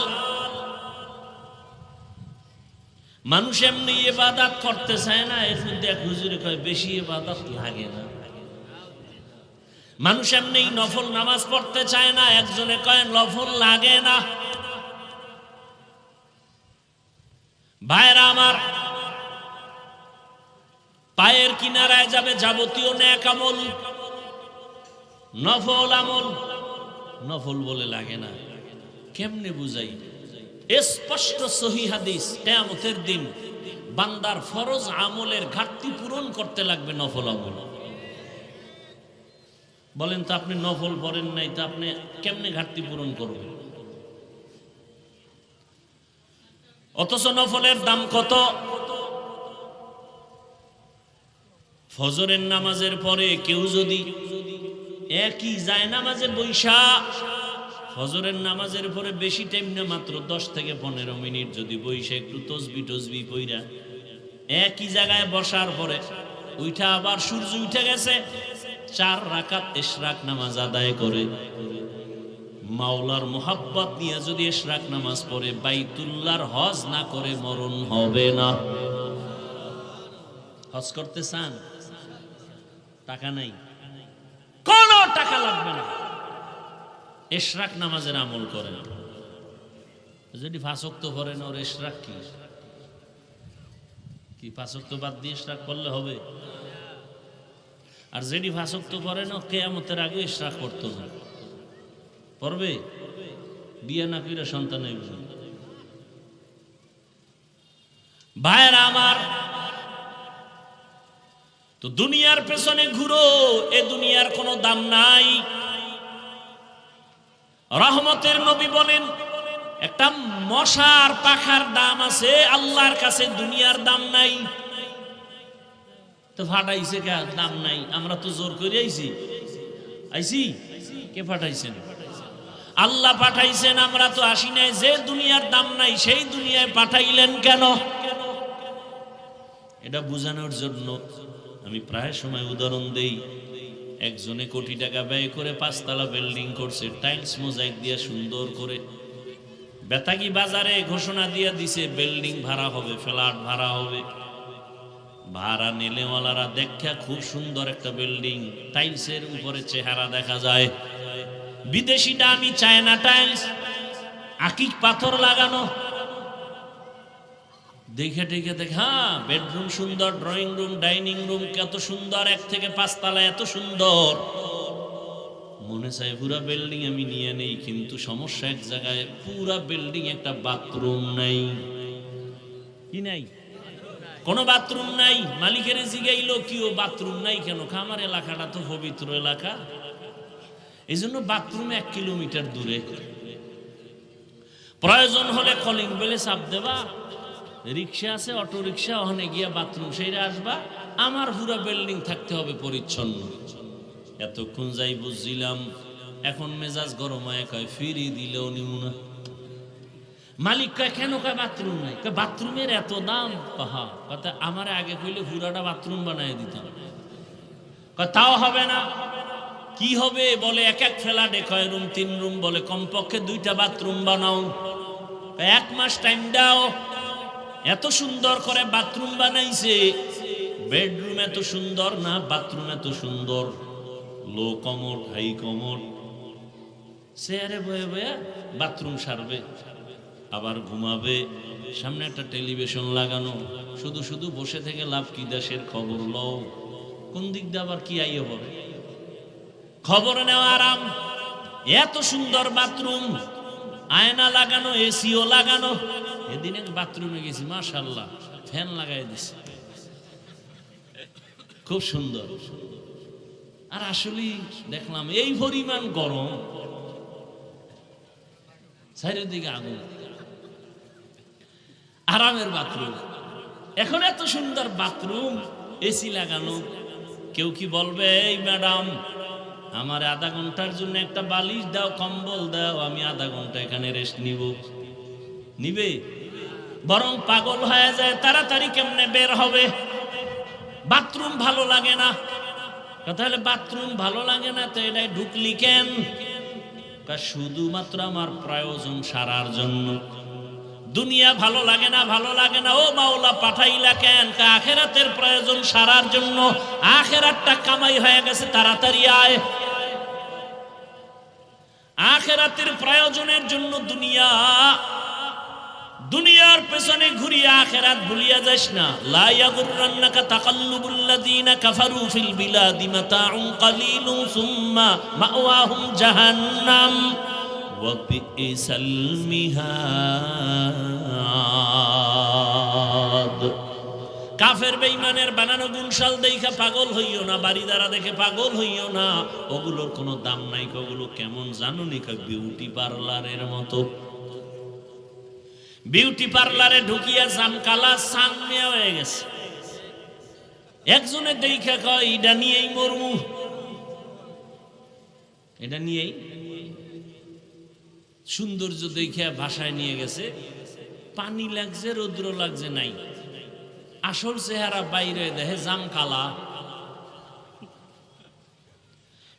মানুষ এমনি ইবাদত করতে চায় না, এর মধ্যে এক হুজুরে কয় বেশি ইবাদত লাগে না। মানুষ এমনি নফল নামাজ পড়তে চায় না, একজনে কয় নফল লাগে না। ভাইরা আমার, পায়ের কিনারায় যাবে যাবতীয় নেক আমল, নফল আমল নফল বলে লাগে না। কেমনে বুঝাই? স্পষ্ট সহিহ হাদিস, কিয়ামতের দিন বান্দার ফরজ আমলের ঘাটতি পূরণ করতে লাগবে নফল আমল। বলেন তো, আপনি নফল পড়েন নাই, তা আপনি কেমনে ঘাটতি পূরণ করবেন? অথচ নফলের দাম কত? ফজরের নামাজের পরে কেউ যদি একই যায় নামাজে বৈশা, ফজরের নামাজের পরে বেশি টাইম না, মাত্র 10 থেকে 15 মিনিট যদি বৈশা একটু তসবি পইরা একই জায়গায় বসার পরে উঠা আবার সূর্য উঠে গেছে, 4 রাকাত ইশরাক নামাজ আদায় করে মাওলার মোহাব্বত নিয়ে যদি ইশরাক নামাজ পড়ে, বাইতুল্লাহর হজ না করে মরণ হবে না। হজ করতে চান? টাকা নাই, কোন টাকা লাগবে না, ইশরাক নামাজের আমল করেন। যদি 5 ওয়াক্ত পড়েন, ওর ইশরাক কি 5 ওয়াক্ত বাদ দিয়ে ইশরাক করলে হবে? আর যেটি 5 ওয়াক্ত পড়েন, কিয়ামতের আগে ইশরাক করতো না, পড়বে? বিয়ে না করে সন্তান হইবে। ভাইরা আমার, তো দুনিয়ার পেছনে ঘুরো, এ দুনিয়ার কোনো দাম নাই। রহমতের নবী বলেন, একটা মশার পাখার দাম আছে আল্লাহর কাছে, দুনিয়ার দাম নাই। তো ফাটাইছে কে? দাম নাই। আমরা তো জোর করে আইছি। কে পাঠাইছেন? আল্লাহ পাঠাইছেন, আমরা তো আসি নাই। যে দুনিয়ার দাম নাই সেই দুনিয়ায় পাঠাইলেন কেন? এটা বোঝানোর জন্য আমি প্রায় সময় উদাহরণ দেই। একজনে কোটি টাকা ব্যয় করে 5 তলা বিল্ডিং করছে, টাইলস মোজাইক দিয়ে সুন্দর করে। বেতাগী বাজারে ঘোষণা দিয়ে দিছে বিল্ডিং ভাড়া হবে, ফ্ল্যাট ভাড়া হবে। ভাড়া নেলেওয়ালারা দেখা খুব সুন্দর একটা বিল্ডিং, টাইলসের উপরে চেহারা দেখা যায় বিদেশি দামি চায়না টাইলস, আকিক পাথর লাগানো। দেখে হ্যাঁ, বেডরুম সুন্দর, ড্রয়িং রুম, ডাইনিং রুম কত সুন্দর, 1 থেকে 5 তলা এত সুন্দর। মনে চায় পুরা বিল্ডিং আমি নিয়ে নেই, কিন্তু সমস্যা এক জায়গায়, পুরা বিল্ডিং একটা বাথরুম নাই। কি নাই? কোন বাথরুম নাই। মালিকের জিগাইলো, কি ও বাথরুম নাই কেন? আমার এলাকাটা তো পবিত্র এলাকা, এই জন্য বাথরুম 1 কিলোমিটার দূরে। প্রয়োজন হলে কলিং বেলে চাপ দেবা, রিক্সা আছে, অটো রিক্সা, ওখানে গিয়া বাথরুম সেরে আসবা। আমার পুরো বিল্ডিং থাকতে হবে পরিচ্ছন্ন। এতক্ষণ যাই বুঝছিলাম, এখন মেজাজ গরম হয়, কয় ফিরি দিলেও নিমু না। মালিক কয় কেন? কয় বাথরুম নাই। কয় বাথরুমের এত দাম? হ্যাঁ। কথা আমার আগে কইলে পুরাটা বাথরুম বানাই দিতাম। কয় তাও হবে না। কি হবে? বলে 1 ফ্ল্যাটে কয় রুম, 3 রুম, বলে কমপক্ষে 2টা বাথরুম বানাও। 1 মাস টাইম দাও। এত সুন্দর করে বাথরুম বানাইছে, বেডরুম এত সুন্দর না, বাথরুম এত সুন্দর, লো কমোড, হাই কমোড। চেয়ারে বয়ে বয়ে বাথরুম সারবে, আবার ঘুমাবে। সামনে একটা টেলিভিশন লাগানো, শুধু বসে থেকে লাভ কি? দেশের খবর লও, কোন দিক দিয়ে আবার কি আইয়ে পড়ে, খবর নেওয়া আরাম। এত সুন্দর বাথরুম, আয়না লাগানো, এসিও লাগানো। এদিন এক বাথরুমে গেছি, মাশাআল্লাহ, ফ্যান লাগাই দিছে, খুব সুন্দর। আর আসলে দেখলাম এই পরিমাণ গরম, চারিদিকে আগুন, আরামের বাথরুম। এখন এত সুন্দর বাথরুম, এসি লাগানো। কেউ কি বলবে, এই ম্যাডাম আমার আধা ঘন্টার জন্য একটা বালিশ দাও, কম্বল দাও, আমি আধা ঘন্টা এখানে রেস্ট নিব? নিবে? বরং পাগল হয়ে যায় তাড়াতাড়ি কেমনে বের হবে। বাথরুম ভালো লাগে না, তাহলে বাথরুম ভালো লাগে না তো এটাই ঢুকলি কেন? শুধুমাত্র আমার প্রয়োজন সারার জন্য। দুনিয়া ভালো লাগে না, ভালো লাগে না, ও মাওলা পাঠাইলা কেন? আখেরাতের প্রয়োজন সারার জন্য। আখেরাতটা কামাই হয়ে গেছে, তাড়াতাড়ি আয়। আখেরাতের প্রয়োজনের জন্য দুনিয়ার পেছনে ঘুরিয়ে আখেরাত ভুলিয়া যাস না। লা ইয়াগুররান্নাকা তাকাল্লুবুল লাযিনা কাফারু ফিল বিলাদি মাতাউন কালিলুন সুম্মা মাওয়াহুম জাহান্নাম ওয়া বিইসাল মিহাদ। কাফের বেঈমানের বানানো গুণশাল দেখা পাগল হইও না, বাড়িদারা দেখে পাগল হইও না। ওগুলোর কোনো দাম নাই। ওগুলো কেমন জানো নি? বিউটি পার্লারের মতো। বিউটি পার্লারে ঢুকিয়া জামকালা সাংমিয়া হয়ে গেছে। একজনের দেখা কয় এটা নিয়েই মরমু, এটা নিয়েই। সৌন্দর্য দেখা ভাষায় নিয়ে গেছে, পানি লাগছে, রৌদ্র লাগছে নাই, আসল চেহারা বাইরে দেখে জামকালা।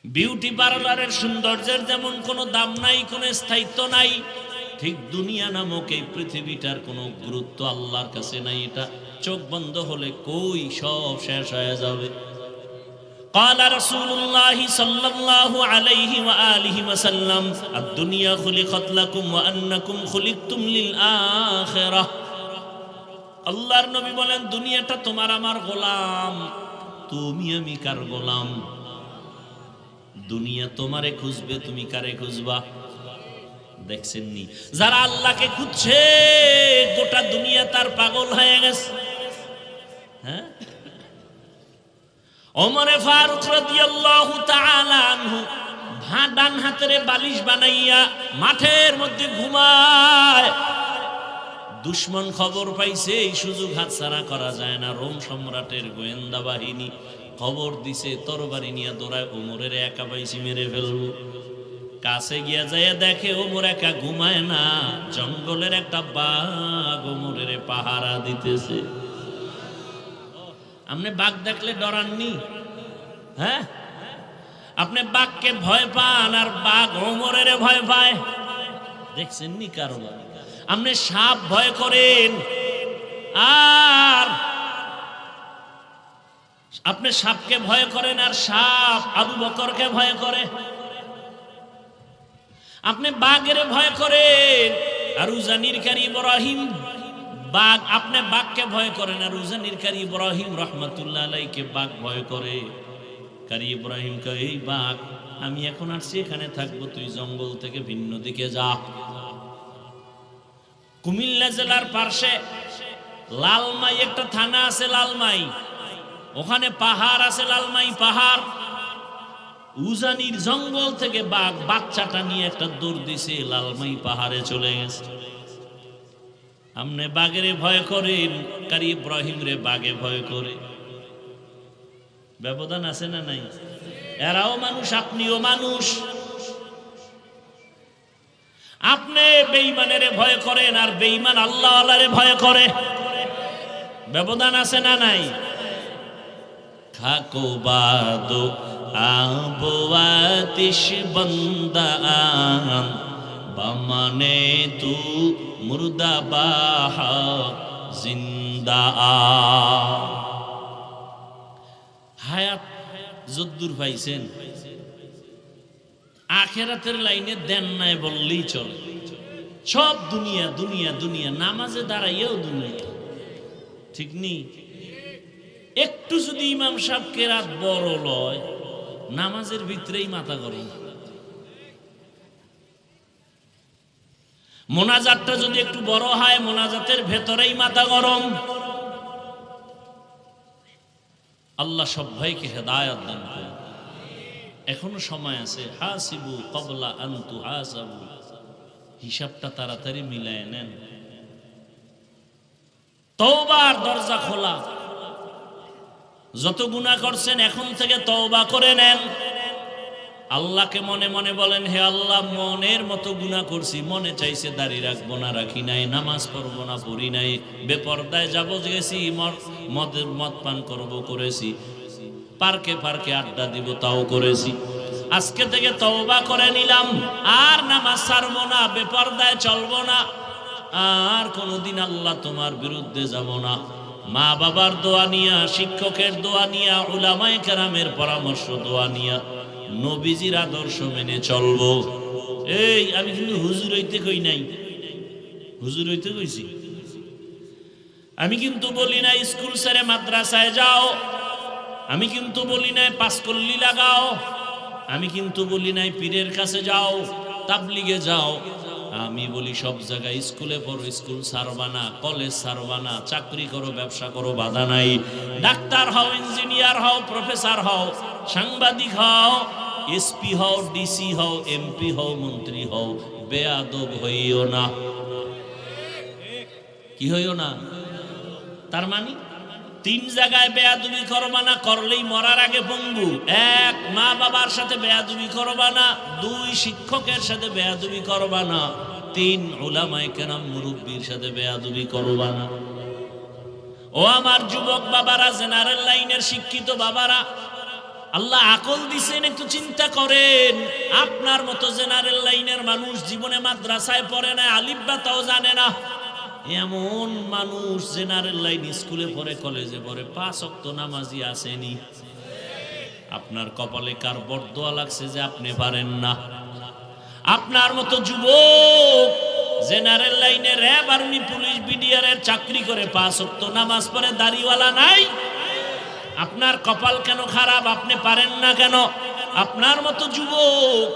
বিউটি পার্লারের সৌন্দর্যের যেমন কোনো দাম নাই, কোনো স্থায়িত্ব নাই, ঠিক দুনিয়া নামক এই পৃথিবীটার কোনো গুরুত্ব আল্লাহর কাছে নাই। এটা চোখ বন্ধ হলে কই সব শেষ হয়ে যাবে। قال رسول الله صلى الله عليه وآله وسلم الدنيا خلقت لكم وأنكم خلقتم للآخرة। আল্লাহর নবী বলেন দুনিয়াটা তোমার আমার গোলাম, তুমি আমি কার গোলাম? দুনিয়া তোমারে খুঁজবে, তুমি কারে খুঁজবা? দেখছেন নি, যারা আল্লাহকে খুঁজছে গোটা দুনিয়া তার পাগল হয়ে গেছে। হ্যাঁ, ওমরে ফারুক রাদিয়াল্লাহু তাআলা আনহু ডান হাতের বালিশ বানাইয়া মাঠের মধ্যে ঘুমায়। দুশমন খবর পাইছে, এই সুযোগ হাতছাড়া করা যায় না। রোম সম্রাটের গোয়েন্দা বাহিনী খবর দিছে, তরবারি নিয়ে দৌড়ায়, ওমরের একা পাইছি মেরে ফেলবো। কাছে গিয়া যাইয়া দেখে ওমর একা ঘুমায় না, জঙ্গলের একটা বাঘ ওমরের পাহারা দিতেছে। আপনি বাঘ দেখলে ডরাননি? হ্যাঁ, আপনি বাঘকে ভয় পান আর বাঘ ওমরের ভয় পায়? দেখছেন নি কারণ? আপনি সাপ ভয় করেন আর আপনি সাপকে ভয় করেন আর সাপ আবু বকরকে ভয় করে। আপনি বাঘের ভয় করেন আর উজানির কারী ইব্রাহিম বাঘ, আপনি বাঘকে ভয় করেন আর উজানির কারী ইব্রাহিম রহমাতুল্লাহ আলাইহিকে বাঘ ভয় করে। কারী ইব্রাহিম কয়, এই বাঘ, আমি এখন আসছি এখানে থাকবো, তুই জঙ্গল থেকে ভিন্ন দিকে যা। কুমিল্লা জেলার পাশে লালমাই একটা থানা আছে, লালমাই, ওখানে পাহাড় আছে, লালমাই পাহাড়। উজানির জঙ্গল থেকে বাঘ বাচ্চাটা নিয়ে একটা দৌড় দিছে, লালমাই পাহাড়ে চলে গেছে। আপনি বাঘের ভয় করেন, কারী ইব্রাহিম রে বাঘে ভয় করে। ব্যবধান আছে না নাই? এরাও মানুষ, আপনিও মানুষ। আপনি বেঈমানের ভয় করেন আর বেঈমান আল্লাহ আল্লাহরে ভয় করে। ব্যবধান আছে না নাই? খাকো বাদো আবো আতিশ বন্দা আন বামানে তু মুর্দা বাহা জিন্দা আ। হায়াত যদ্দুর পাইছেন, আখেরাতের লাইনে দেন নাই বললেই চলে। সব দুনিয়া দুনিয়া দুনিয়া, নামাজে দাঁড়াইয়াও দুনিয়া, ঠিক নেই? একটু যদি ইমাম সাহেব কেরাত বড় লয়, নামাজের ভিতরেই মাথা গরম। মোনাজাতটা যদি একটু বড় হয়, মোনাজাতের ভেতরেই মাথা গরম। আল্লাহ সব ভাইকে হেদায়েত দান করুন। এখনো সময় আছে। হাসিবু ক্বাবলা আন তুহাসাবু, হিসাবটা তাড়াতাড়ি মিলায় নেন। তওবার দরজা খোলা। যত গুনাহ করছেন এখন থেকে তওবা করে নেন। আল্লাহকে মনে মনে বলেন, হে আল্লাহ, মনের মতো গুনাহ করছি, মনে চাইছে দাড়ি রাখবো না রাখি নাই, নামাজ পড়বো না পড়ি নাই, বেপরদায় যাবো গেছি, মদ পান করবো করেছি, পার্কে পার্কে আড্ডা দিব তাও করেছি। আজকে থেকে তওবা করে নিলাম, আর নামাজ ছাড়বো না, বেপরদায় চলবো না, আর কোনোদিন আল্লাহ তোমার বিরুদ্ধে যাব না। মা বাবার দোয়া নিয়া, শিক্ষকের দোয়া নিয়া, উলামায়ে কেরামের পরামর্শ দোয়া নিয়া নবীজির আদর্শ মেনে চলবো। এই আমি কিন্তু হুজুর হইতে কই নাই, হুজুর হইতে কইছি। আমি কিন্তু বলি না স্কুল ছেড়ে মাদ্রাসায় যাও, আমি কিন্তু বলি নাই পাঁচকল্লি লাগাও, আমি কিন্তু বলি নাই পীরের কাছে যাও, তাবলিগে যাও। আমি বলি সব জায়গায় স্কুলে পড়ো, স্কুল ছাড়বা না, কলেজ ছাড়বা না, চাকরি করো, ব্যবসা করো, বাধা নাই। ডাক্তার হও, ইঞ্জিনিয়ার হও, প্রফেসর হও, সাংবাদিক হও, এসপি হও, ডিসি হও, এমপি হও, মন্ত্রী হও, বেয়াদব হইও না। কি হইও না? তার মানে তিন জায়গায় বেয়াদবি করবা না, করলেই মরার আগে পঙ্গু। এক, মা বাবার সাথে বেয়াদবি করবা না। দুই, শিক্ষকের সাথে বেয়াদবি করবা না। তিন, উলামায়ে কেরাম মুরব্বির সাথে বেয়াদবি করবা না। ও আমার যুবক বাবারা, জেনারেল লাইনের শিক্ষিত বাবারা, আল্লাহ আকল দিছেন, একটু চিন্তা করেন। আপনার মতো জেনারেল লাইনের মানুষ জীবনে মাদ্রাসায় পড়ে না, আলিফ বা তাও জানে না। এমন মানুষ জেনারেল লাইন স্কুলে পড়ে, কলেজে পড়ে, 5 ওয়াক্ত নামাজি আসেনি। আপনার কপালে কার বরদোয়া লাগছে যে আপনি পারেন না? আপনার মতো যুবক জেনারেল লাইনে র্যাব, আর্মি, পুলিশ, বিডিআর এর চাকরি করে 5 ওয়াক্ত নামাজ পড়ে, দাড়িওয়ালা নাই। আপনার কপাল কেন খারাপ? আপনি পারেন না কেন? আপনার মতো যুবক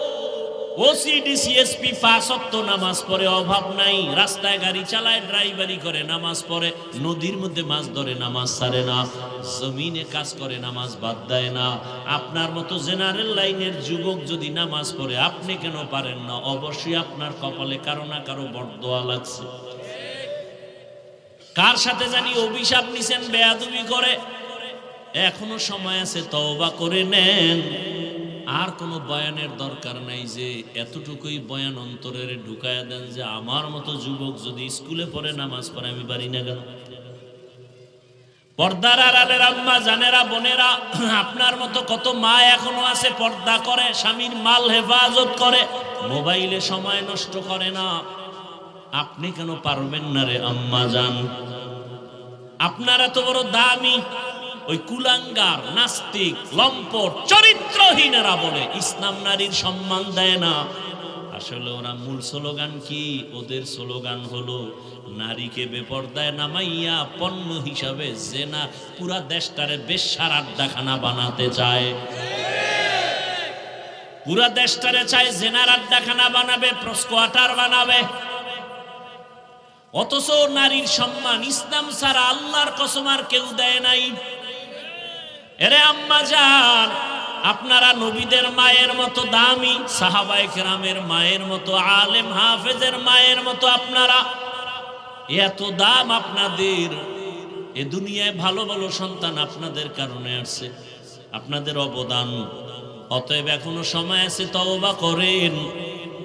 ওসিডি, সিএসপি 5 ওয়াক্ত নামাজ পড়ে, অভাব নাই, রাস্তায় গাড়ি চালায়, ড্রাইভারি করে, নামাজ পড়ে, নদীর মধ্যে মাছ ধরে, নামাজ ছাড়ে না, জমিনে কাজ করে, নামাজ বাদ দেয় না। আপনার মতো জেনারেল লাইনের যুবক যদি নামাজ পড়ে, আপনি কেন পারেন না? অবশ্যই আপনার কপালে কারো না কারো বরদোয়া লাগছে। কার সাথে জানি অভিশাপ নিছেন বেয়াদবি করে। এখনো সময় আছে, তওবা করে নেন। আর কোনো বয়ানের দরকার নাই, যে এতটুকুই বয়ান অন্তরের ঢুকায়া দেন যে আমার মতো যুবক যদি স্কুলে পড়ে, নামাজ পড়ে, আমি পারি না কেন? পর্দার আড়ালের আম্মা জানেরা, বোনেরা, আপনার মতো কত মা এখনো আছে পর্দা করে, স্বামীর মাল হেফাজত করে, মোবাইলে সময় নষ্ট করে না। আপনি কেন পারবেন না রে আম্মা জান? আপনারা তো বড় দামি। ওই কুলাঙ্গার, নাস্তিক, লম্পট, চরিত্রহীনেরা বলে ইসলাম নারীর সম্মান দেয় না। আসলে ওরা মূল স্লোগান কি? ওদের স্লোগান হলো নারীকে বেপরদায় নামাইয়া পণ্য হিসাবে জেনা পুরা দেশটারে বেশ্যার আড্ডাখানা বানাতে চায়। পুরা দেশটারে চায় জেনার আড্ডাখানা বানাবে, প্রস্কোয়াটার বানাবে। অথচ নারীর সম্মান ইসলাম ছাড়া আল্লাহর কসম আর কেউ দেয় নাই। এরে আম্মা জান, আপনারা নবীদের মায়ের মতো দামি, সাহাবায়ে কেরামের মায়ের মতো, আলেম হাফেজের মায়ের মতো, আপনারা এত দাম আপনাদের। এ দুনিয়ায় ভালো ভালো সন্তান আপনাদের কারণে আসছে, আপনাদের অবদান। অতএব এখনো সময় আছে, তওবা করেন,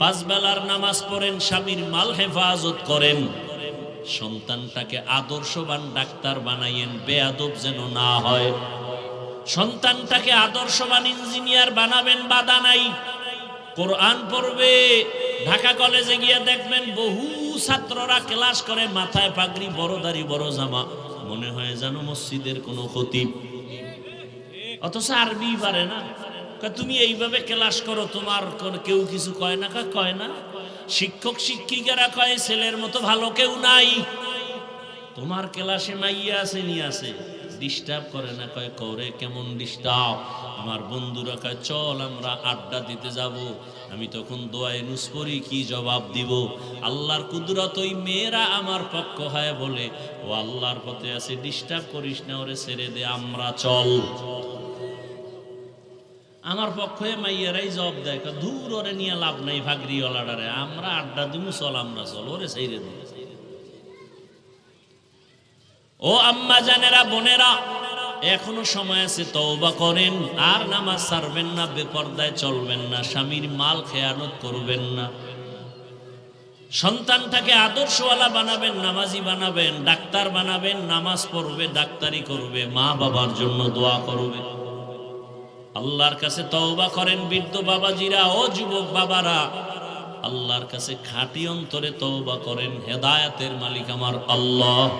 5 বেলার নামাজ পড়েন, স্বামীর মাল হেফাজত করেন, সন্তানটাকে আদর্শবান ডাক্তার বানাইয়েন, বেয়াদব যেন না হয়। সন্তানটাকে আদর্শবান ইঞ্জিনিয়ার বানাবেন, বাধা নাই। কোরআন পড়বে, ঢাকা কলেজে গিয়ে দেখবেন বহু ছাত্ররা ক্লাস করে, মাথায় পাগড়ি, বড় দাড়ি, বড় জামা, মনে হয় যেন মসজিদের কোনো খতিব, অথচ আরবি পারে না। তুমি এইভাবে ক্লাস করো, তোমার কেউ কিছু কয় না? কয় না। শিক্ষক শিক্ষিকারা কয় ছেলের মতো ভালো কেউ নাই। তোমার ক্লাসে মাইয়া আছে, নিয়ে আছে, ডিস্টার্ব করে না? কয় করে। কেমন ডিস্টার্ব? আমার বন্ধুরা কয় চল আমরা আড্ডা দিতে যাব। আমি তখন দোয়ায়ে নুস পড়ি, কি জবাব দিব? আল্লাহর কুদরত, ওই মেয়েরা আমার পক্ষ হয় বলে, ও আল্লাহর পথে আছে, ডিস্টার্ব করিস না, ওরে ছেড়ে দে, আমরা চল। আমার পক্ষে মাইয়ারাই জবাব দেয়, দূর, ওরে নিয়ে লাভ নাই, ভাগরিওয়ালাডারে, আমরা আড্ডা দিব, চল, আমরা চল, ওরে ছেড়ে দে। ও আম্মা জানেরা, বোনেরা, এখনো সময় আছে, তওবা করেন। আর নামাজ ছাড়বেন না, বেপরদায় চলবেন না, স্বামীর মাল খেয়ানত করবেন না, সন্তানটাকে আদর্শওয়ালা বানাবেন, নামাজি বানাবেন, ডাক্তার বানাবেন, নামাজ পড়বে, ডাক্তারি করবে, মা বাবার জন্য দোয়া করবে। আল্লাহর কাছে তওবা করেন বৃদ্ধ বাবাজিরা, ও যুবক বাবারা, আল্লাহর কাছে খাঁটি অন্তরে তওবা করেন। হেদায়েতের মালিক আমার আল্লাহ।